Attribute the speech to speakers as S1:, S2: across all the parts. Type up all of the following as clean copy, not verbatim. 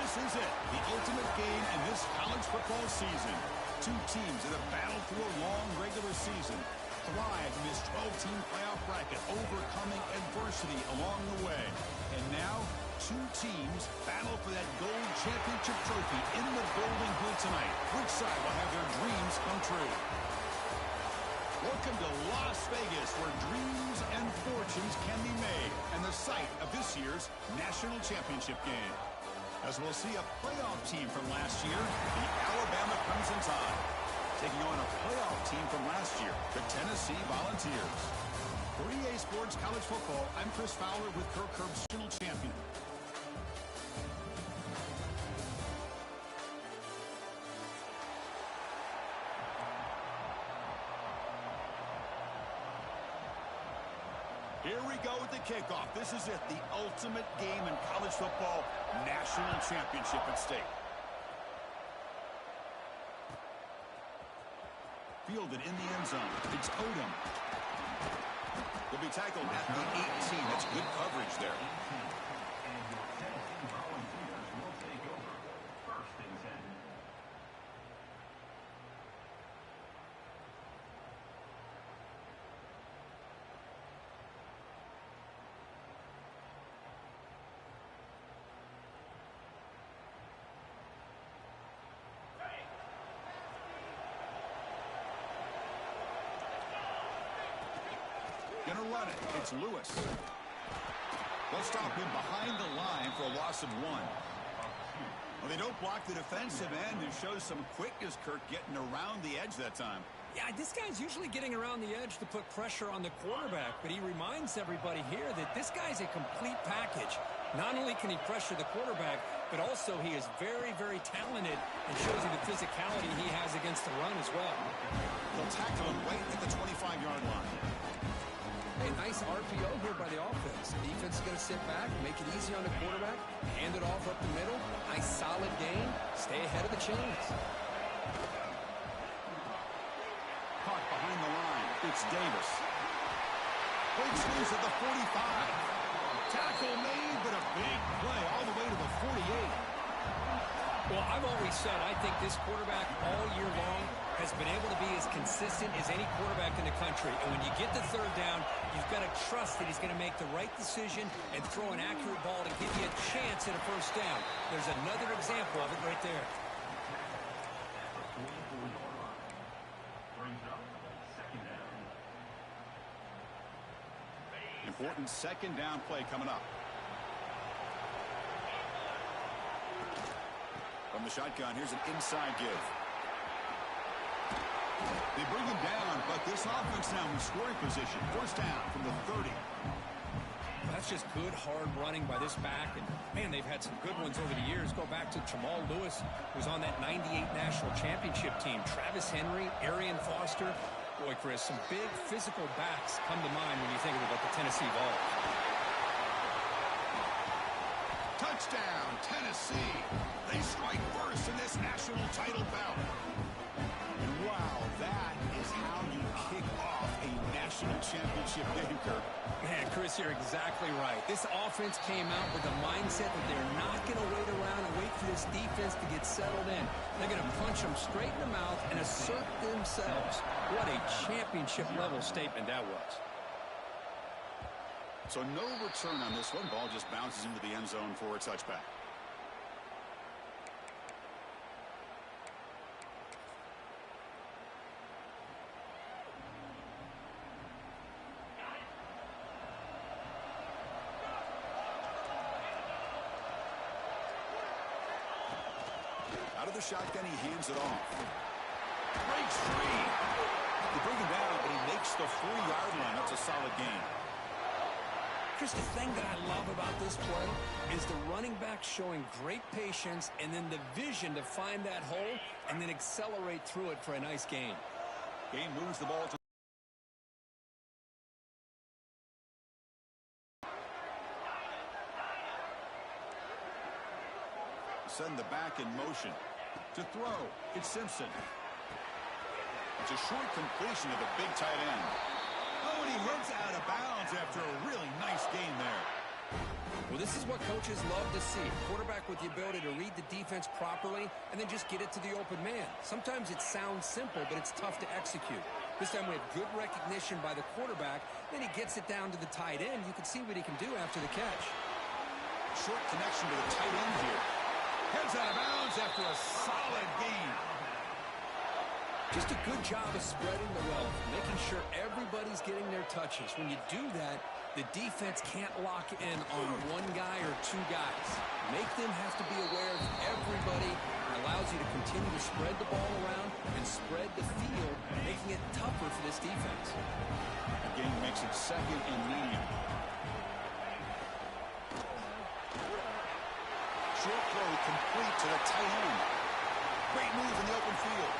S1: This is it, the ultimate game in this college football season. Two teams that have battled through a long regular season, thrive in this 12-team playoff bracket, overcoming adversity along the way. And now, two teams battle for that gold championship trophy in the Golden Boot tonight. Which side will have their dreams come true? Welcome to Las Vegas, where dreams and fortunes can be made, and the site of this year's national championship game. As we'll see a playoff team from last year, the Alabama Crimson Tide, taking on a playoff team from last year, the Tennessee Volunteers. For EA Sports College Football, I'm Chris Fowler with Kirk Herbst, national champion. Here we go with the kickoff. This is it, the ultimate game in college football, national championship at stake. Fielded in the end zone. It's Odom. He'll be tackled at the 18. That's good coverage there. Gonna run it. It's Lewis. They'll stop him behind the line for a loss of 1. Well, they don't block the defensive end and show some quickness, Kirk, getting around the edge that time.
S2: Yeah, this guy's usually getting around the edge to put pressure on the quarterback, but he reminds everybody here that this guy's a complete package. Not only can he pressure the quarterback, but also he is very, very talented and shows you the physicality he has against the run as well.
S1: They'll tackle him right at the 25-yard line.
S3: A nice RPO here by the offense. The defense is going to sit back, make it easy on the quarterback, hand it off up the middle. Nice solid gain. Stay ahead of the chains.
S1: Caught behind the line. It's Davis. Breaks loose at the 45. Tackle made, but a big play all the way to the 48.
S2: Well, I've always said I think this quarterback all year long has been able to be as consistent as any quarterback in the country. And when you get the third down, you've got to trust that he's going to make the right decision and throw an accurate ball to give you a chance at a first down. There's another example of it right there.
S1: Important second down play coming up. From the shotgun, here's an inside give. They bring him down, but this offense now in scoring position. First down from the 30.
S2: That's just good, hard running by this back. And, man, they've had some good ones over the years. Go back to Jamal Lewis, who was on that 98 national championship team. Travis Henry, Arian Foster. Boy, Chris, some big physical backs come to mind when you think about the Tennessee Vols.
S1: Touchdown, Tennessee. They strike first in this national title bout. And wow, that is how you kick off a national championship game, Kirk.
S2: Man, Chris, you're exactly right. This offense came out with the mindset that they're not going to wait around and wait for this defense to get settled in. They're going to punch them straight in the mouth and assert themselves. What a championship-level statement that was.
S1: So no return on this one. Ball just bounces into the end zone for a touchback. Out of the shotgun, he hands it off. Breaks free. They bring him down, but he makes the 4-yard line. That's a solid gain.
S2: Chris, the thing that I love about this play is the running back showing great patience and then the vision to find that hole and then accelerate through it for a nice gain.
S1: Gain moves the ball to send the back in motion. To throw, it's Simpson. It's a short completion of the big tight end. Oh, and he heads out of bounds after a really nice gain there.
S3: Well, this is what coaches love to see. A quarterback with the ability to read the defense properly and then just get it to the open man. Sometimes it sounds simple, but it's tough to execute. This time we have good recognition by the quarterback. Then he gets it down to the tight end. You can see what he can do after the catch.
S1: Short connection to the tight end here. Heads out of bounds after a solid gain.
S3: Just a good job of spreading the wealth, making sure everybody's getting their touches. When you do that, the defense can't lock in on one guy or two guys. Make them have to be aware of everybody. It allows you to continue to spread the ball around and spread the field, making it tougher for this defense.
S1: The game makes it second and medium. Short throw complete to the tight end. Great move in the open field.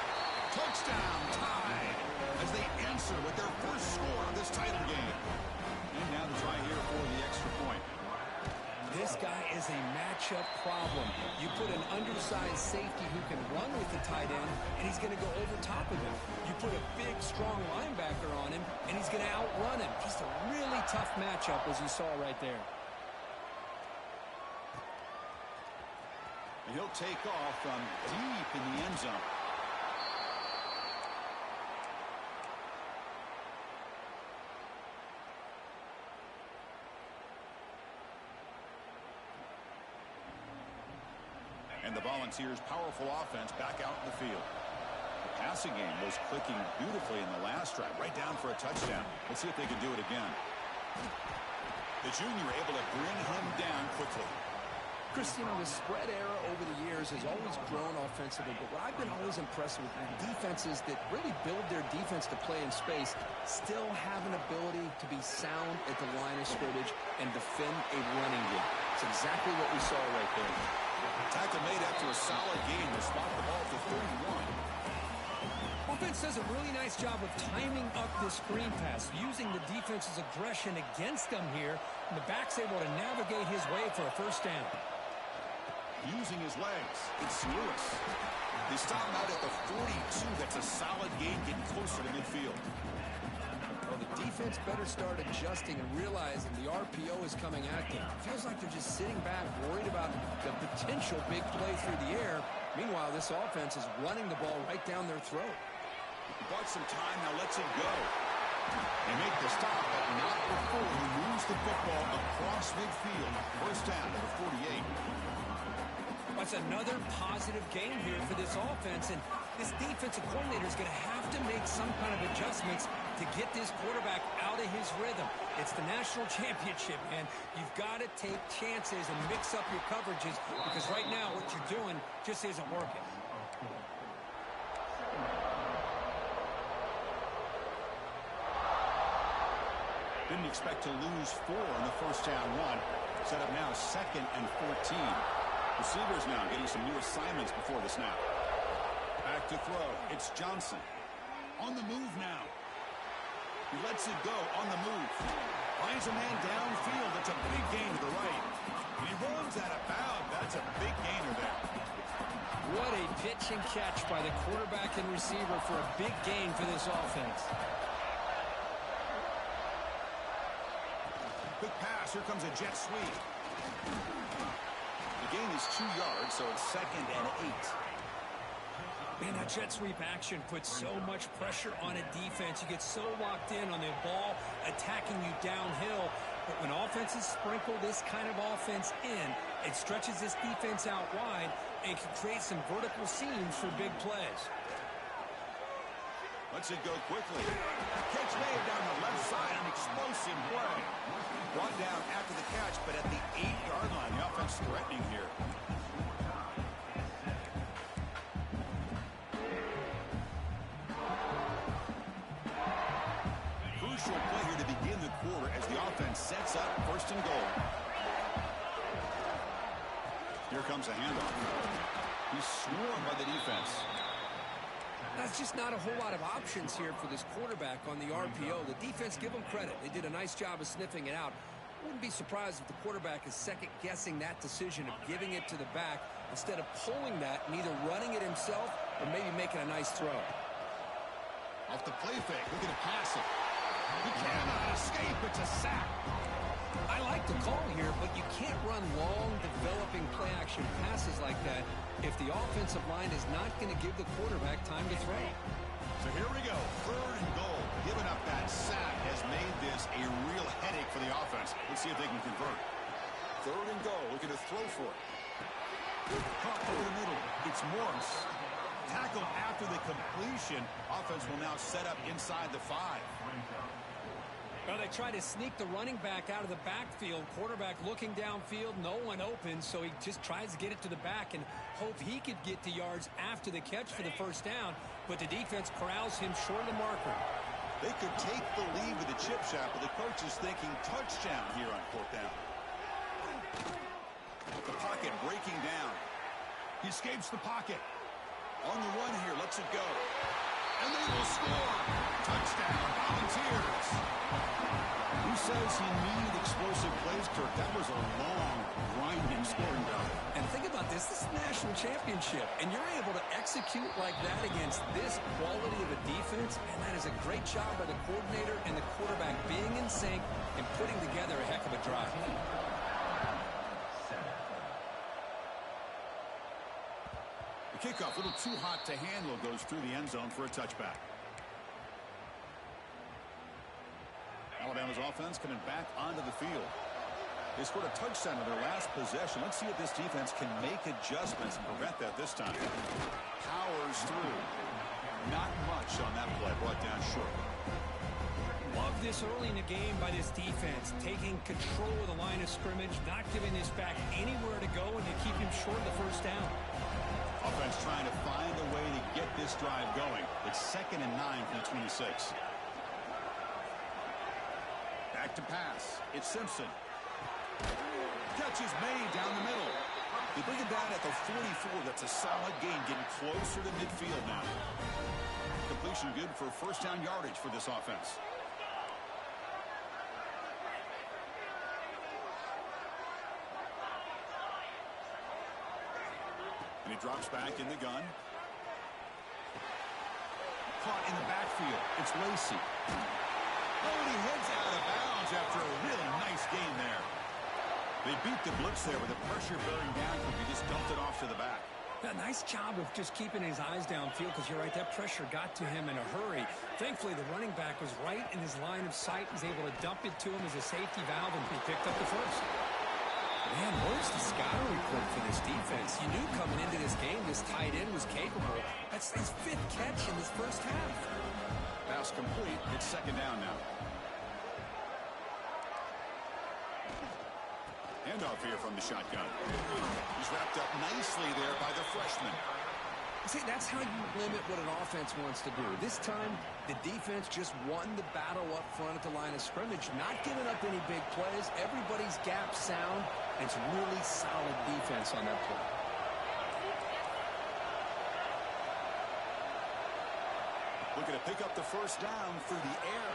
S1: Touchdown tied as they answer with their first score of this title game. And now the try here for the extra point.
S3: This guy is a matchup problem. You put an undersized safety who can run with the tight end, and he's going to go over top of him. You put a big, strong linebacker on him, and he's going to outrun him. Just a really tough matchup, as you saw right there.
S1: And he'll take off from deep in the end zone. And the Volunteers' powerful offense back out in the field. The passing game was clicking beautifully in the last drive, right down for a touchdown. Let's see if they can do it again. The junior able to bring him down quickly.
S3: Christian, the spread era over the years has always grown offensively, but what I've been always impressed with defenses that really build their defense to play in space still have an ability to be sound at the line of scrimmage and defend a running game. It's exactly what we saw right there.
S1: Tackle made after a solid gain to spot the ball to 31.
S2: Offense does a really nice job of timing up this screen pass, using the defense's aggression against them here, and the back's able to navigate his way for a first down.
S1: Using his legs, it's Lewis. They stop him out at the 42. That's a solid gain, getting closer to midfield.
S3: Well, the defense better start adjusting and realizing the RPO is coming at them. Feels like they're just sitting back, worried about the potential big play through the air. Meanwhile, this offense is running the ball right down their throat.
S1: He bought some time, now lets it go. They make the stop, but not before he moves the football across midfield. First down to the 48.
S2: That's another positive game here for this offense, and this defensive coordinator is going to have to make some kind of adjustments to get this quarterback out of his rhythm. It's the national championship, and you've got to take chances and mix up your coverages, because right now what you're doing just isn't working.
S1: Didn't expect to lose 4 on the first down run. Set up now second and 14. Receivers now getting some new assignments before the snap. Back to throw. It's Johnson. On the move now. He lets it go on the move. Finds a man downfield. That's a big gain to the right. And he runs out of bounds. That's a big gainer there.
S2: What a pitch and catch by the quarterback and receiver for a big gain for this offense.
S1: Quick pass. Here comes a jet sweep. The gain is 2 yards, so it's second and 8.
S2: Man, that jet sweep action puts so much pressure on a defense. You get so locked in on the ball attacking you downhill. But when offenses sprinkle this kind of offense in, it stretches this defense out wide and can create some vertical seams for big plays.
S1: Lets it go quickly. Catch made down the left side, an explosive play. Brought down after the catch, but at the 8-yard line, the offense threatening here. Crucial play here to begin the quarter as the offense sets up first and goal. Here comes a handoff. He's swarmed by the defense.
S3: That's just not a whole lot of options here for this quarterback on the RPO. The defense, give them credit. They did a nice job of sniffing it out. Wouldn't be surprised if the quarterback is second-guessing that decision of giving it to the back instead of pulling that and either running it himself or maybe making a nice throw.
S1: Off the play fake, looking to pass it. He cannot escape. It's a sack.
S2: I like
S3: to call here, but you can't run long, developing play-action passes like that if the offensive line is not going to give the quarterback time to throw.
S1: So here we go, 3rd and goal. Giving up that sack has made this a real headache for the offense. Let's see if they can convert. 3rd and goal, looking to throw for it. Caught over the middle. It's Morse. Tackle after the completion. Offense will now set up inside the 5.
S3: Well, they try to sneak the running back out of the backfield. Quarterback looking downfield, no one open, so he just tries to get it to the back and hope he could get to yards after the catch for the first down, but the defense corrals him short of the marker.
S1: They could take the lead with the chip shot, but the coach is thinking touchdown here on 4th down. The pocket breaking down. He escapes the pocket. On the run here, lets it go. And they will score. Touchdown, Volunteers. Who says he needed explosive plays, Kirk? That was a long, grinding scoring drive.
S3: And think about this. This is a national championship, and you're able to execute like that against this quality of a defense, and that is a great job by the coordinator and the quarterback being in sync and putting together a heck of a drive.
S1: The kickoff, a little too hot to handle, goes through the end zone for a touchback. Alabama's offense coming back onto the field. They scored a touchdown in their last possession. Let's see if this defense can make adjustments and prevent that this time. Powers through. Not much on that play. Brought down short.
S3: Love this early in the game by this defense. Taking control of the line of scrimmage. Not giving this back anywhere to go and to keep him short of the first down.
S1: Offense trying to find a way to get this drive going. It's 2nd and 9 from the 26. Back to pass. It's Simpson. Catch is made down the middle. They bring it down at the 44. That's a solid gain, getting closer to midfield now. Completion good for first down yardage for this offense. And he drops back in the gun. Caught in the backfield. It's Lacey. Oh, he heads out of bounds after a really nice game there. They beat the blitz there with the pressure bearing down because he just dumped it off to the back.
S3: Yeah, nice job of just keeping his eyes downfield because you're right, that pressure got to him in a hurry. Thankfully, the running back was right in his line of sight. He's able to dump it to him as a safety valve, and he picked up the first. Man, where's the scouting report for this defense? You knew coming into this game this tight end was capable. That's his 5th catch in this first half.
S1: Pass complete. It's 2nd down now. Handoff here from the shotgun. He's wrapped up nicely there by the freshman.
S3: See, that's how you limit what an offense wants to do. This time, the defense just won the battle up front at the line of scrimmage, not giving up any big plays. Everybody's gap sound. It's really solid defense on that play.
S1: Looking to pick up the first down through the air.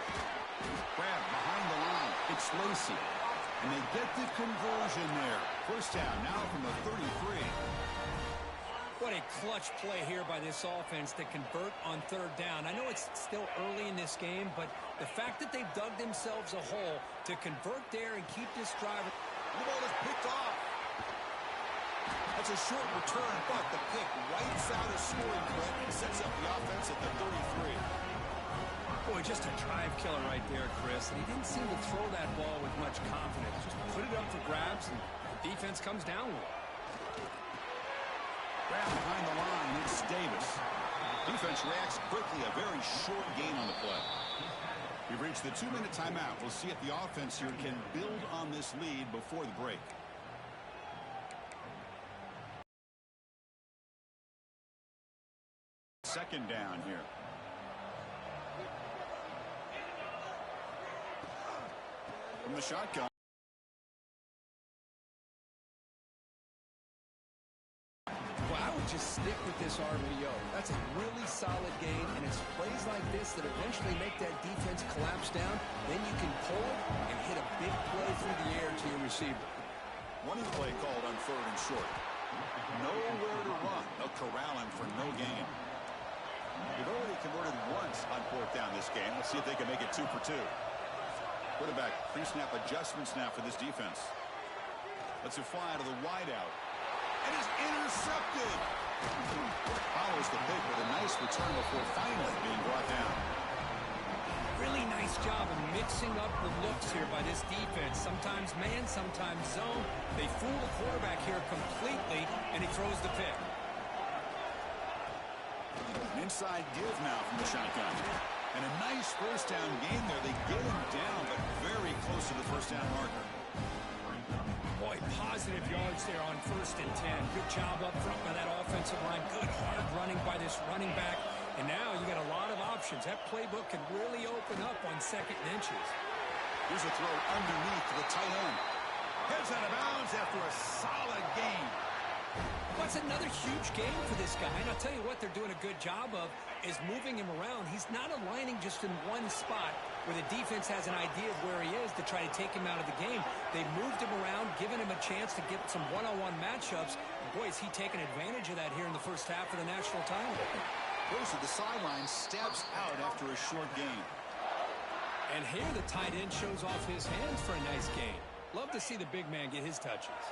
S1: Grabbed behind the line. It's Lacey. And they get the conversion there. First down now from the 33.
S3: What a clutch play here by this offense to convert on 3rd down. I know it's still early in this game, but the fact that they've dug themselves a hole to convert there and keep this drive.
S1: The ball is picked off. That's a short return, but the pick wipes out a scoring threat and sets up the offense at the 33.
S3: Boy, just a drive killer right there, Chris. And he didn't seem to throw that ball with much confidence. Just put it up for grabs, and the defense comes down with it.
S1: Grab behind the line, it's Davis. Defense reacts quickly, a very short gain on the play. We've reached the 2-minute timeout. We'll see if the offense here can build on this lead before the break. Second down here. From the shotgun.
S3: Well, I would just stick with this RPO. That's a really solid game, and it's plays like this that eventually make that defense collapse down. Then you can pull and hit a big play through the air to your receiver.
S1: Running play called on 3rd and short. Nowhere to run. They'll corral him for no gain. They've already converted once on 4th down this game. Let's see if they can make it 2 for 2. Quarterback pre-snap adjustments now for this defense. Lets it fly to the wideout. And is intercepted. Follows the pick with a nice return before finally being brought down.
S2: Really nice job of mixing up the looks here by this defense. Sometimes man, sometimes zone. They fool the quarterback here completely, and he throws the pick.
S1: An inside give now from the shotgun. And a nice first down gain there. They get him down, but very close to the first down marker.
S2: Boy, positive yards there on 1st and 10. Good job up front by that offensive line. Good hard running by this running back. And now you got a lot of options. That playbook can really open up on 2nd and inches.
S1: Here's a throw underneath to the tight end. Heads out of bounds after a solid gain.
S2: That's another huge game for this guy. And I'll tell you what they're doing a good job of is moving him around. He's not aligning just in one spot where the defense has an idea of where he is to try to take him out of the game. They've moved him around, given him a chance to get some one-on-one matchups. And boy, is he taking advantage of that here in the first half of the national title.
S1: Goes to the sideline, steps out after a short gain.
S2: And here the tight end shows off his hands for a nice gain. Love to see the big man get his touches.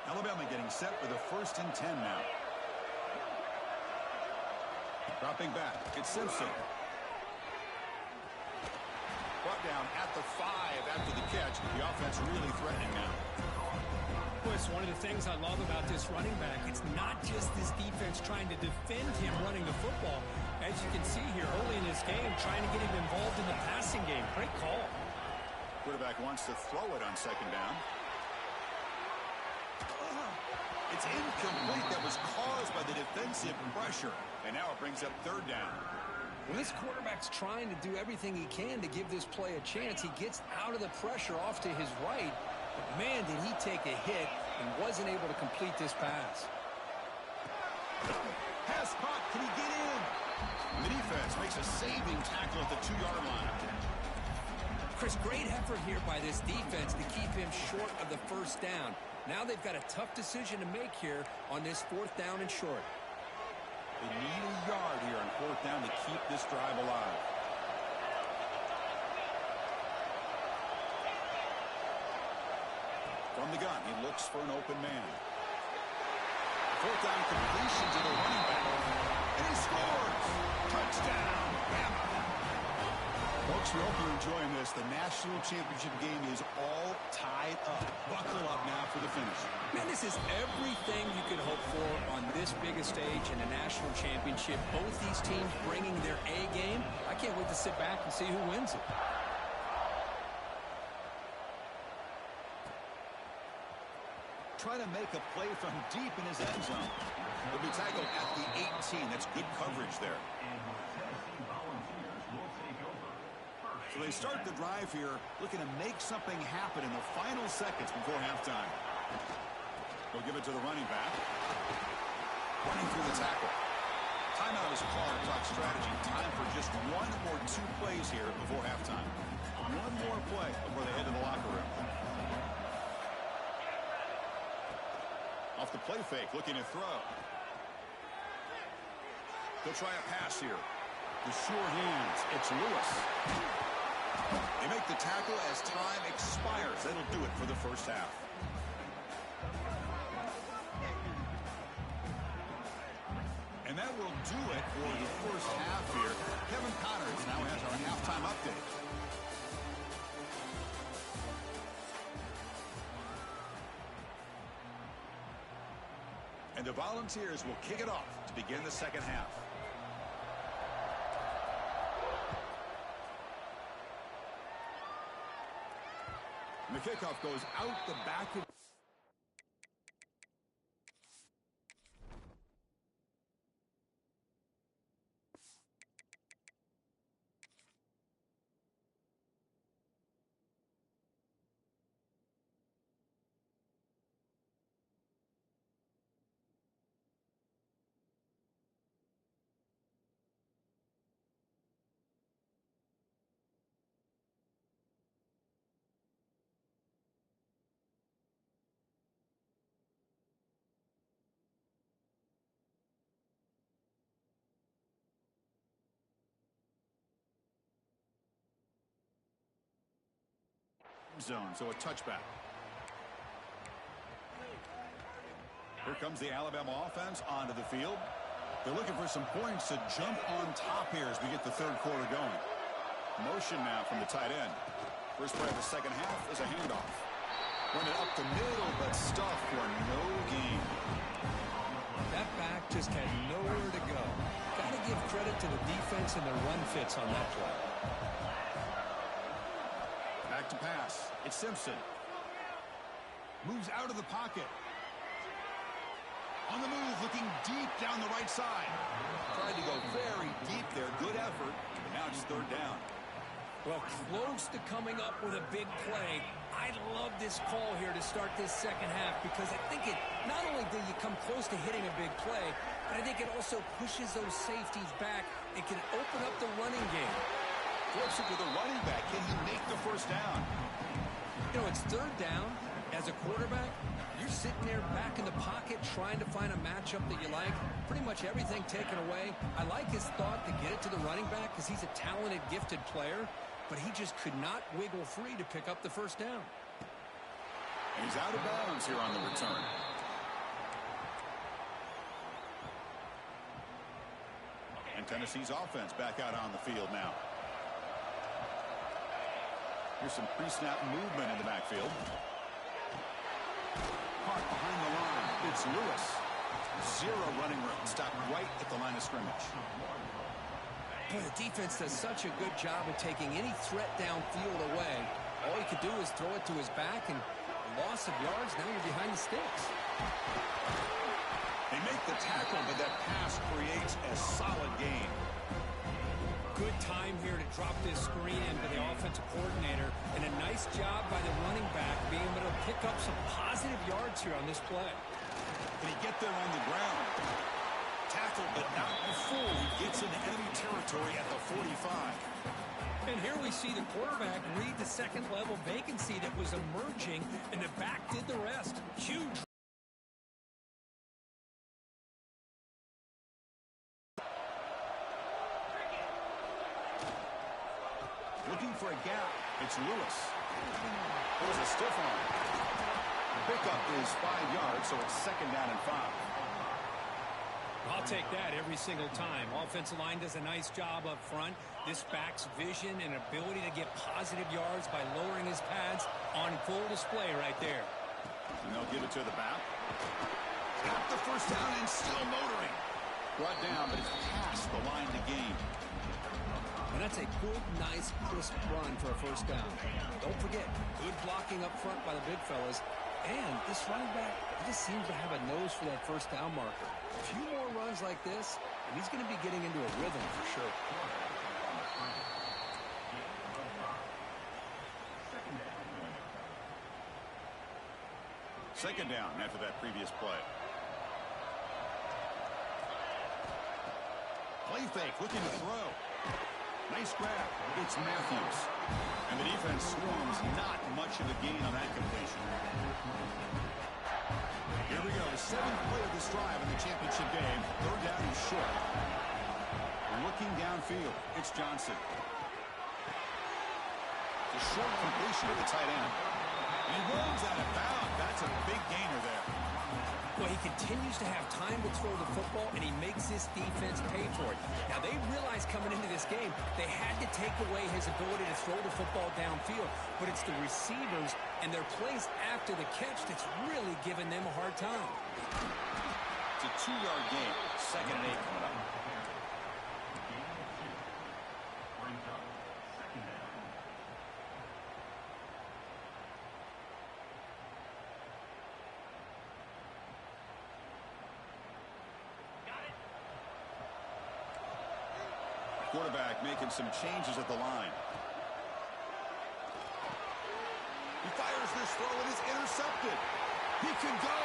S1: Alabama getting set for the 1st and 10 now. Dropping back, it's Simpson. Brought down at the 5 after the catch. The offense really threatening now.
S2: Boy, it's one of the things I love about this running back. It's not just this defense trying to defend him running the football. As you can see here early in this game, trying to get him involved in the passing game. Great call.
S1: Quarterback wants to throw it on 2nd down. It's incomplete. That was caused by the defensive pressure. And now it brings up 3rd down.
S2: When this quarterback's trying to do everything he can to give this play a chance, he gets out of the pressure off to his right. But man, did he take a hit and wasn't able to complete this pass.
S1: Pass caught. Can he get in? The defense makes a saving tackle at the 2-yard line.
S2: Chris, great effort here by this defense to keep him short of the 1st down. Now they've got a tough decision to make here on this 4th down and short.
S1: They need a yard here on 4th down to keep this drive alive. From the gun, he looks for an open man. 4th down completion to the running back. And he scores! Touchdown, Bama! Folks, we hope you're enjoying this. The national championship game is all tied up. Buckle up now for the finish.
S2: Man, this is everything you could hope for on this biggest stage in a national championship. Both these teams bringing their A game. I can't wait to sit back and see who wins it.
S1: Trying to make a play from deep in his end zone. He'll be tackled at the 18. That's good coverage there. So they start the drive here, looking to make something happen in the final seconds before halftime. They'll give it to the running back. Running through the tackle. Timeout is called. Clock strategy. Time for just 1 or 2 plays here before halftime. One more play before they head to the locker room. Off the play fake, looking to throw. They'll try a pass here. The sure hands. It's Lewis. They make the tackle as time expires. That'll do it for the first half. And that will do it for the first half here. Kevin Connors now has our halftime update. And the Volunteers will kick it off to begin the second half. And the kickoff goes out the back of zone, so a touchback. Here comes the Alabama offense onto the field. They're looking for some points to jump on top here as we get the third quarter going. Motion now from the tight end. First play of the second half is a handoff. Run it up the middle, but stuffed for no gain.
S2: That back just had nowhere to go. Got to give credit to the defense and their run fits on that play.
S1: Back to pass. It's Simpson. Moves out of the pocket. On the move, looking deep down the right side. Tried to go very deep there. Good effort. Now it's third down.
S2: Well, close to coming up with a big play. I love this call here to start this second half because I think it not only do you come close to hitting a big play, but I think it also pushes those safeties back. It can open up the running game.
S1: Flips it to the running back. Can he make the first down?
S2: You know, it's third down. As a quarterback, you're sitting there back in the pocket trying to find a matchup that you like. Pretty much everything taken away. I like his thought to get it to the running back because he's a talented, gifted player, but he just could not wiggle free to pick up the first down.
S1: And he's out of bounds here on the return. And Tennessee's offense back out on the field now. Here's some pre-snap movement in the backfield. Caught behind the line. It's Lewis. Zero running room. Stopped right at the line of scrimmage.
S2: Boy, the defense does such a good job of taking any threat downfield away. All he could do is throw it to his back, and loss of yards, now you're behind the sticks.
S1: They make the tackle, but that pass creates a solid gain.
S2: Good time here to drop this screen into the offensive coordinator, and a nice job by the running back being able to pick up some positive yards here on this play.
S1: Can he get there on the ground? Tackle, but not before he gets into enemy territory at the 45.
S2: And here we see the quarterback read the second-level vacancy that was emerging, and the back did the rest. Huge.
S1: Looking for a gap. It's Lewis. There's a stiff arm. Pickup is 5 yards, so it's second down and 5.
S2: I'll take that every single time. Offensive line does a nice job up front. This back's vision and ability to get positive yards by lowering his pads on full display right there.
S1: And they'll give it to the back. Got the first down and still motoring. Brought down, but it's past the line to gain.
S2: And that's a good, nice, crisp run for a first down. Don't forget, good blocking up front by the big fellas. And this running back, he just seems to have a nose for that first down marker. A few more runs like this, and he's going to be getting into a rhythm for sure.
S1: Second down after that previous play. Play fake, looking to throw. Nice grab. It's Matthews. And the defense swarms not much of a gain on that completion. Here we go. 7th play of this drive in the championship game. Third down and short. Looking downfield. It's Johnson. The short completion to the tight end. And he rolls out of bounds. That's a big gainer there.
S2: Well, he continues to have time to throw the football, and he makes this defense pay for it. Now, they realized coming into this game they had to take away his ability to throw the football downfield, but it's the receivers and their plays after the catch that's really giving them a hard time.
S1: It's a 2-yard gain. Second and 8 coming up. Quarterback making some changes at the line. He fires this throw and is intercepted. He can go.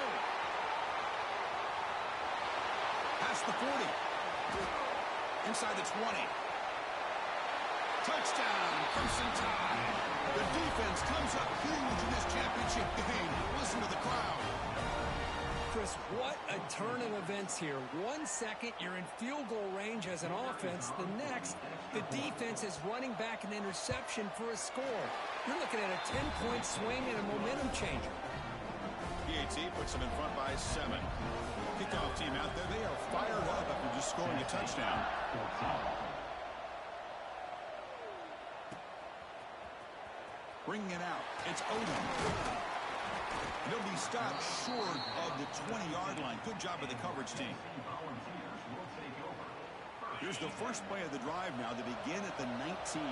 S1: Past the 40. Inside the 20. Touchdown, Crimson Tide. The defense comes up huge in this championship game. Listen to the crowd.
S2: Chris, what a turn of events here. 1 second, you're in field goal range as an offense. The next, the defense is running back an interception for a score. You're looking at a 10-point swing and a momentum changer.
S1: PAT puts them in front by 7. Kickoff team out there, they are fired up after just scoring a touchdown. Bringing it out, it's Odom. He'll be stopped short of the 20-yard line. Good job of the coverage team. Here's the first play of the drive now. They begin at the 19.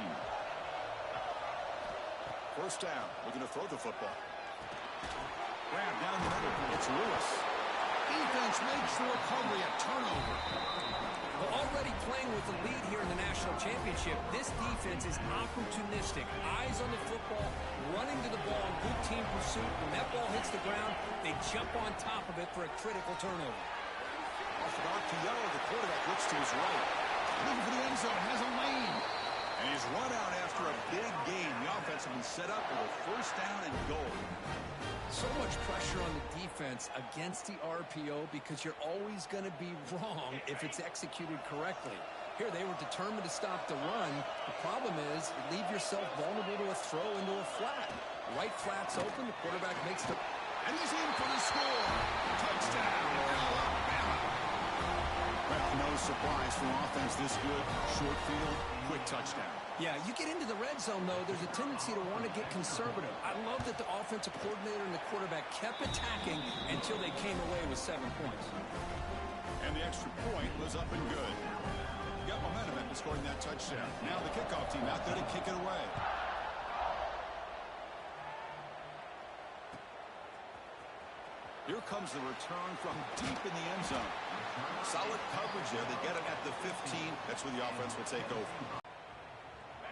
S1: First down, looking to throw the football. Grab down the middle. It's Lewis. Defense makes the recovery, a turnover.
S2: Well, already playing with the lead here in the national championship, this defense is opportunistic. Eyes on the football, running to the ball in good team pursuit. When that ball hits the ground, they jump on top of it for a critical turnover.
S1: Off the RPO, the quarterback looks to his right. Looking for the end zone, has a lane. And he's run out after a big gain. The offense will be set up with a first down and goal.
S2: So much pressure on the defense against the RPO because you're always going to be wrong if it's executed correctly. Here, they were determined to stop the run. The problem is you leave yourself vulnerable to a throw into a flat. Right flat's open. The quarterback makes the...
S1: And he's in for the score. Touchdown, Alabama. Well, no surprise from offense this good. Short field, quick touchdown.
S2: Yeah, you get into the red zone, though, there's a tendency to want to get conservative. I love that the offensive coordinator and the quarterback kept attacking until they came away with 7 points.
S1: And the extra point was up and good. You got momentum after scoring that touchdown. Now the kickoff team out there to kick it away. Here comes the return from deep in the end zone. Solid coverage there. They get it at the 15. That's where the offense will take over.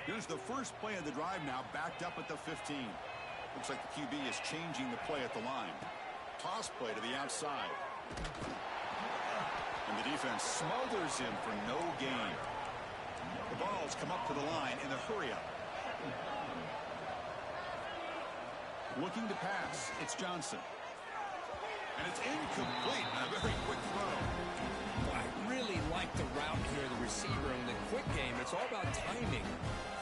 S1: Here's the first play of the drive now, backed up at the 15. Looks like the QB is changing the play at the line. Toss play to the outside. And the defense smothers him for no gain. The balls come up to the line in the hurry-up. Looking to pass, it's Johnson. And it's incomplete on a very quick throw.
S2: I really like the route here, the receiver. In the quick game, it's all about timing.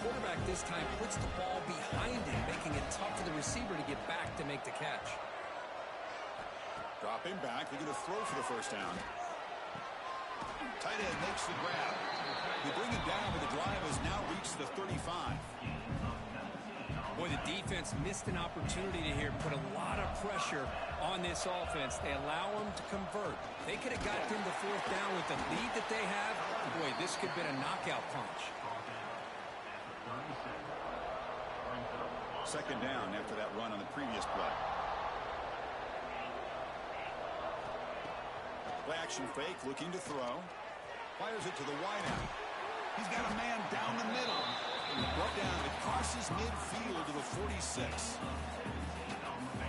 S2: Quarterback this time puts the ball behind him, making it tough for the receiver to get back to make the catch.
S1: Dropping back, looking to throw for the first down. Tight end makes the grab. They bring it down, but the drive has now reached the 35.
S2: Boy, the defense missed an opportunity to here put a lot of pressure on this offense. They allow them to convert. They could have got them the fourth down with the lead that they have. Boy, this could have been a knockout punch.
S1: Second down after that run on the previous play. Play action fake, looking to throw. Fires it to the wideout. He's got a man down the middle. Brought down, it crosses midfield to the 46.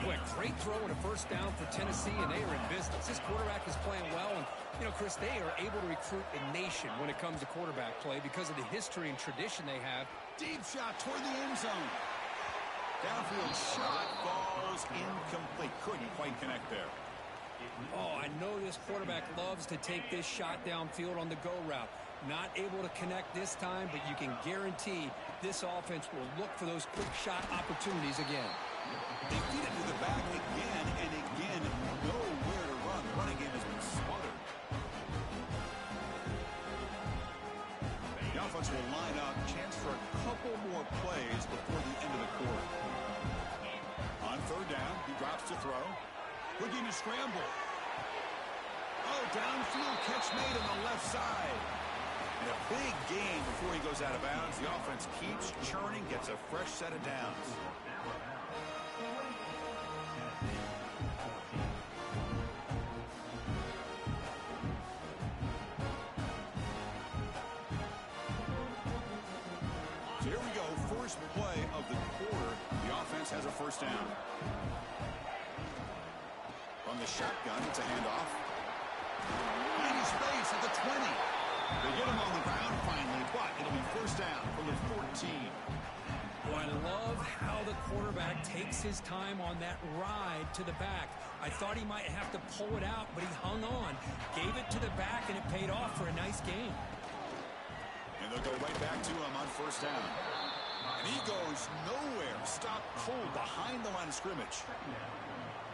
S2: Boy, great throw and a first down for Tennessee, and they are in business. This quarterback is playing well, and, you know, Chris, they are able to recruit a nation when it comes to quarterback play because of the history and tradition they have.
S1: Deep shot toward the end zone. Downfield shot falls incomplete. Couldn't quite connect there.
S2: Oh, I know this quarterback loves to take this shot downfield on the go route. Not able to connect this time, but you can guarantee this offense will look for those quick shot opportunities again.
S1: They feed it to the back again and again. Nowhere to run. The running game has been smothered. The offense will line up. Chance for a couple more plays before the end of the quarter. On third down, he drops to throw. Looking to scramble. Oh, downfield catch made on the left side. And a big gain before he goes out of bounds. The offense keeps churning, gets a fresh set of downs. So here we go, first play of the quarter. The offense has a first down. From the shotgun, it's a handoff. Tiny space at the 20. They get him on the ground finally, but it'll be first down from the 14.
S2: Well, I love how the quarterback takes his time on that ride to the back. I thought he might have to pull it out, but he hung on, gave it to the back, and it paid off for a nice game.
S1: And they'll go right back to him on first down. And he goes nowhere. Stop cold behind the line of scrimmage.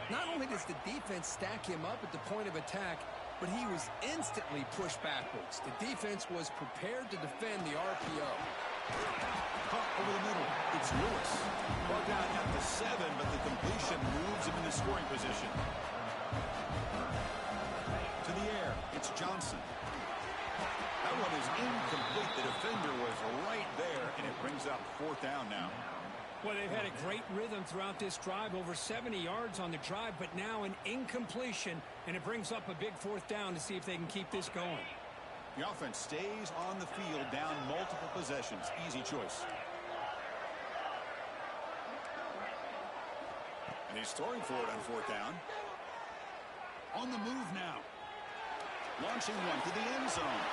S3: Not only does the defense stack him up at the point of attack, but he was instantly pushed backwards. The defense was prepared to defend the RPO.
S1: Caught over the middle. It's Lewis. Brought down at the 7, but the completion moves him into scoring position. To the air. It's Johnson. That one is incomplete. The defender was right there, and it brings up fourth down now.
S2: Well, they've had a great rhythm throughout this drive, over 70 yards on the drive, but now an incompletion, and it brings up a big fourth down to see if they can keep this going.
S1: The offense stays on the field, down multiple possessions. Easy choice. And he's throwing for it on fourth down. On the move now. Launching one to the end zone.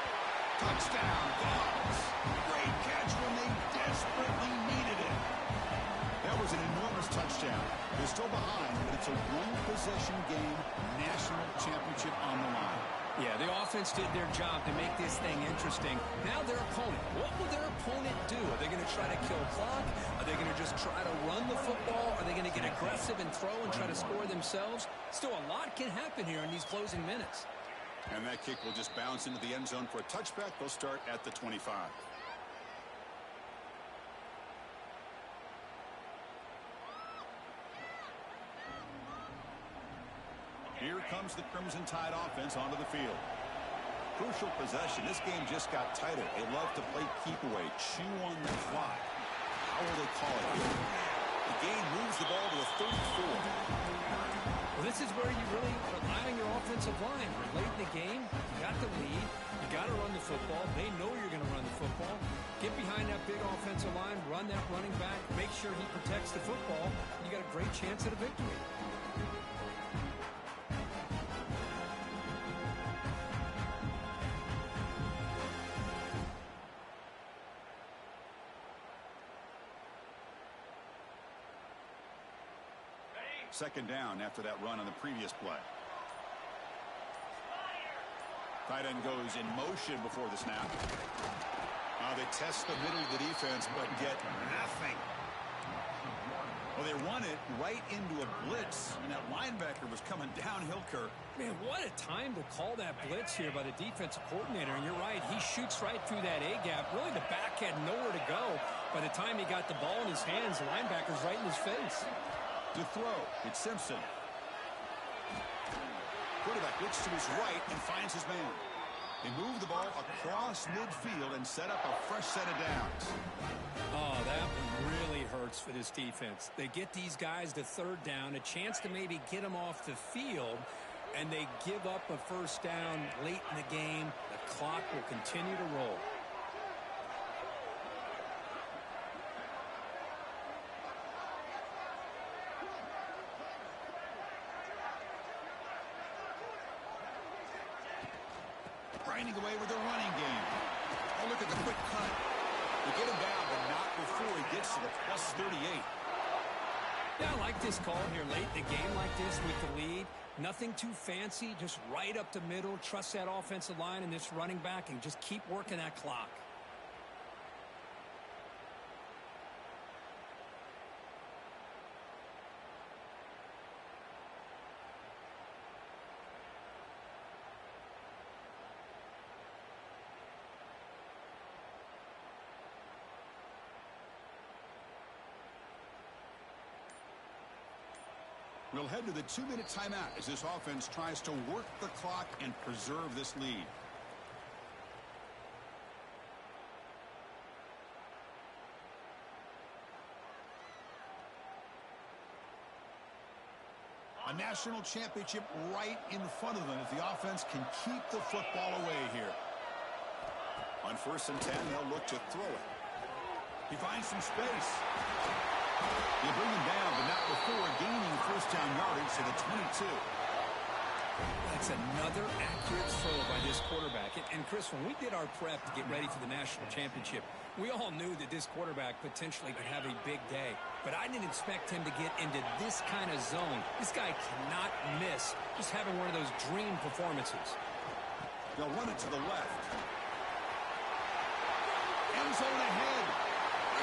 S1: Touchdown, Dogs. Great catch when they desperately needed it. That was an enormous touchdown. They're still behind, but it's a one-possession game, national championship on the line.
S2: Yeah, the offense did their job to make this thing interesting. Now their opponent. What will their opponent do? Are they going to try to kill clock? Are they going to just try to run the football? Are they going to get aggressive and throw and try to score themselves? Still, a lot can happen here in these closing minutes.
S1: And that kick will just bounce into the end zone for a touchback. They'll start at the 25. Here comes the Crimson Tide offense onto the field. Crucial possession. This game just got tighter. They love to play keep away, chew on the clock. How will they call it here? The game moves the ball to the 34.
S2: Well, this is where you really rely on your offensive line. Late in the game, you got the lead. You got to run the football. They know you're going to run the football. Get behind that big offensive line, run that running back, make sure he protects the football. You got a great chance at a victory.
S1: Second down after that run on the previous play. Tight end goes in motion before the snap. They test the middle of the defense, but get nothing. Well, they run it right into a blitz, and that linebacker was coming downhill, Kirk.
S2: Man, what a time to call that blitz here by the defensive coordinator. And you're right, he shoots right through that A-gap. Really, the back had nowhere to go. By the time he got the ball in his hands, the linebacker's right in his face.
S1: To throw, it's Simpson. Quarterback looks to his right and finds his man. They move the ball across midfield and set up a fresh set of downs.
S2: Oh, that one really hurts for this defense. They get these guys to third down, a chance to maybe get them off the field, and they give up a first down late in the game. The clock will continue to roll.
S1: Grinding away with the running game. Oh, look at the quick cut. They get him down, but not before he gets to the plus 38.
S2: Yeah, I like this call here late in the game like this with the lead. Nothing too fancy, just right up the middle. Trust that offensive line and this running back and just keep working that clock.
S1: We'll head to the 2-minute timeout as this offense tries to work the clock and preserve this lead. A national championship right in front of them if the offense can keep the football away here. On 1st and 10, they'll look to throw it. He finds some space. They bring him down, but not before gaining first down yardage to the 22.
S2: That's another accurate throw by this quarterback. And Chris, when we did our prep to get ready for the national championship, we all knew that this quarterback potentially could have a big day. But I didn't expect him to get into this kind of zone. This guy cannot miss. Just having one of those dream performances.
S1: They'll run it to the left. End zone ahead.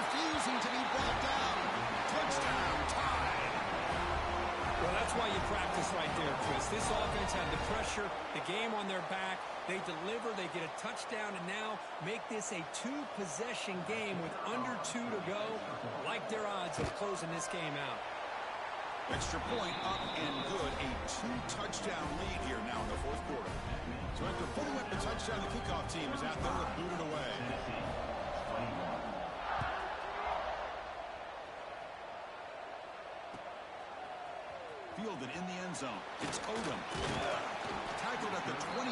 S1: Refusing to be brought down. Touchdown, tied.
S2: Well, that's why you practice right there, Chris. This offense had the pressure, the game on their back. They deliver, they get a touchdown, and now make this a two-possession game with under 2 to go. Like their odds of closing this game out.
S1: Extra point up and good. A 2-touchdown lead here now in the fourth quarter. So after pulling up the touchdown, the kickoff team is out there to boot it away. Fielded in the end zone. It's Odom. Tackled at the 23,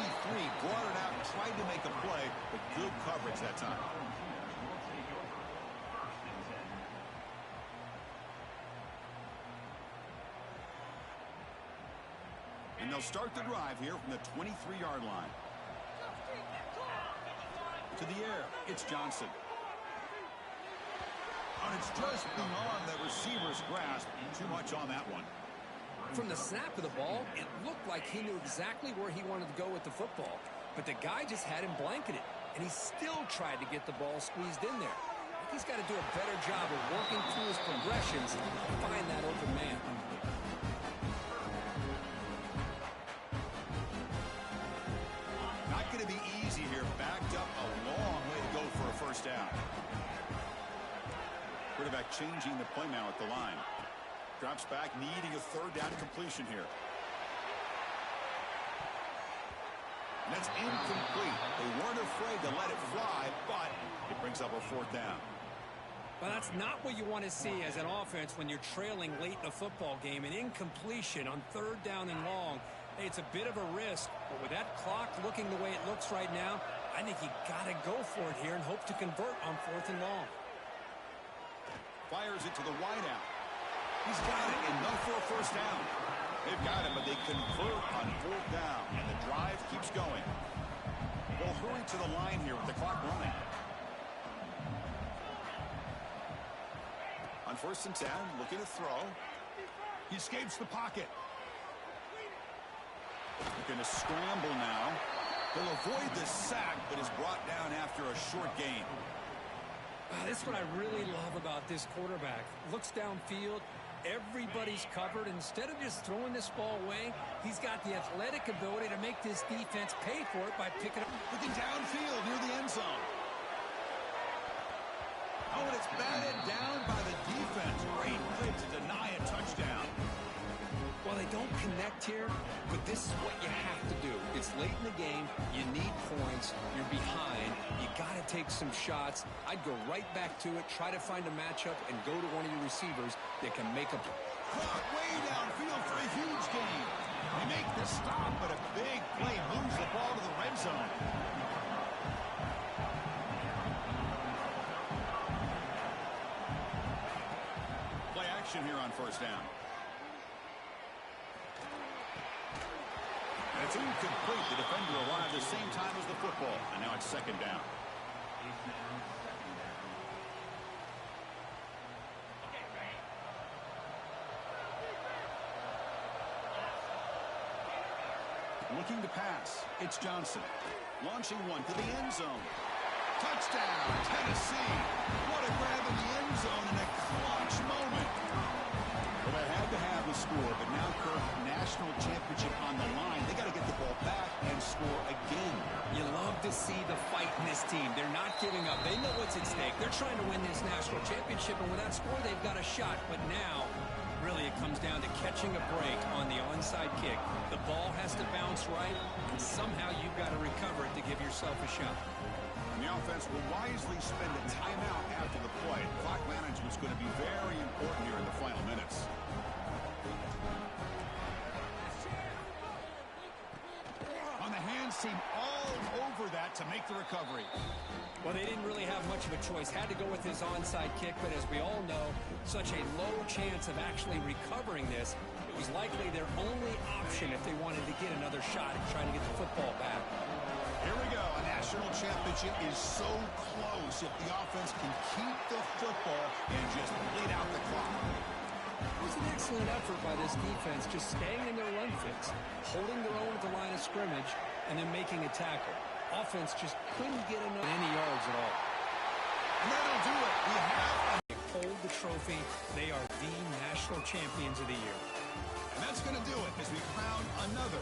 S1: brought it out, tried to make a play, but good coverage that time. And they'll start the drive here from the 23-yard line. To the air, it's Johnson. And it's just beyond the receiver's grasp. Too much on that one.
S2: From the snap of the ball, it looked like he knew exactly where he wanted to go with the football. But the guy just had him blanketed, and he still tried to get the ball squeezed in there. He's got to do a better job of working through his progressions to find that open man.
S1: Not going to be easy here. Backed up a long way to go for a first down. Quarterback changing the play now at the line. Drops back, needing a third down completion here. And that's incomplete. They weren't afraid to let it fly, but it brings up a fourth down.
S2: Well, that's not what you want to see as an offense when you're trailing late in a football game. An incompletion on third down and long. Hey, it's a bit of a risk, but with that clock looking the way it looks right now, I think you got to go for it here and hope to convert on fourth and long.
S1: Fires it to the wideout. He's got it, enough for a first down. They've got it, but they convert on fourth down, and the drive keeps going. They'll hurry to the line here with the clock running. On 1st and 10, looking to throw. He escapes the pocket. Looking to scramble now. He'll avoid the sack, but is brought down after a short gain.
S2: This is what I really love about this quarterback. Looks downfield. Everybody's covered. Instead of just throwing this ball away, he's got the athletic ability to make this defense pay for it by picking up.
S1: Looking downfield near the end zone. Oh, and it's batted down by the defense. Great play to deny a touchdown.
S2: Well, they don't connect here, but this is what you have to do. It's late in the game. You need points. You're behind. You got to take some shots. I'd go right back to it, try to find a matchup, and go to one of your receivers that can make a play.
S1: Caught way downfield for a huge gain. They make the stop, but a big play moves the ball to the red zone. Play action here on first down. And it's incomplete. The defender arrived the same time as the football, and now it's second down. Looking to pass. It's Johnson. Launching one to the end zone. Touchdown, Tennessee. What a grab in the end zone in a clutch moment. Well, they had to have the score, but now, Kirk, national championship on the line. They got to get the ball back and score again.
S2: You love to see the fight in this team. They're not giving up. They know what's at stake. They're trying to win this national championship, and with that score, they've got a shot. But now, really, it comes down to catching a break on the onside kick. The ball has to bounce right, and somehow you've got to recover it to give yourself a shot.
S1: And the offense will wisely spend a timeout after the play. Clock management is going to be very important here in the final minutes. On the hands team all over that to make the recovery.
S2: Well, they didn't really have much of a choice. Had to go with his onside kick, but as we all know, such a low chance of actually recovering this. It was likely their only option if they wanted to get another shot at trying to get the football back.
S1: Here we go. A national championship is so close if the offense can keep the football and just bleed out the clock.
S2: It was an excellent effort by this defense, just staying in their run fits, holding their own at the line of scrimmage, and then making a tackle. Offense just couldn't get any yards at all.
S1: And that'll do it. We have
S2: They hold the trophy. They are the national champions of the year.
S1: And that's going to do it as we crown another